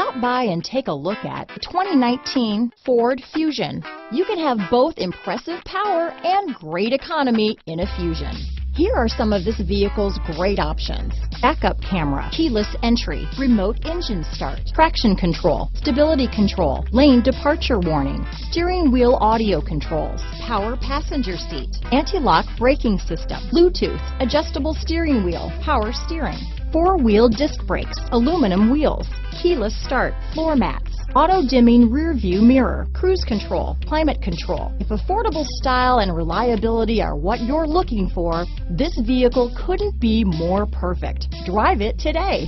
Stop by and take a look at the 2019 Ford Fusion. You can have both impressive power and great economy in a Fusion. Here are some of this vehicle's great options: backup camera, keyless entry, remote engine start, traction control, stability control, lane departure warning, steering wheel audio controls, power passenger seat, anti-lock braking system, Bluetooth, adjustable steering wheel, power steering, four-wheel disc brakes, aluminum wheels, keyless start, floor mats, auto-dimming rear view mirror, cruise control, climate control. If affordable style and reliability are what you're looking for, this vehicle couldn't be more perfect. Drive it today.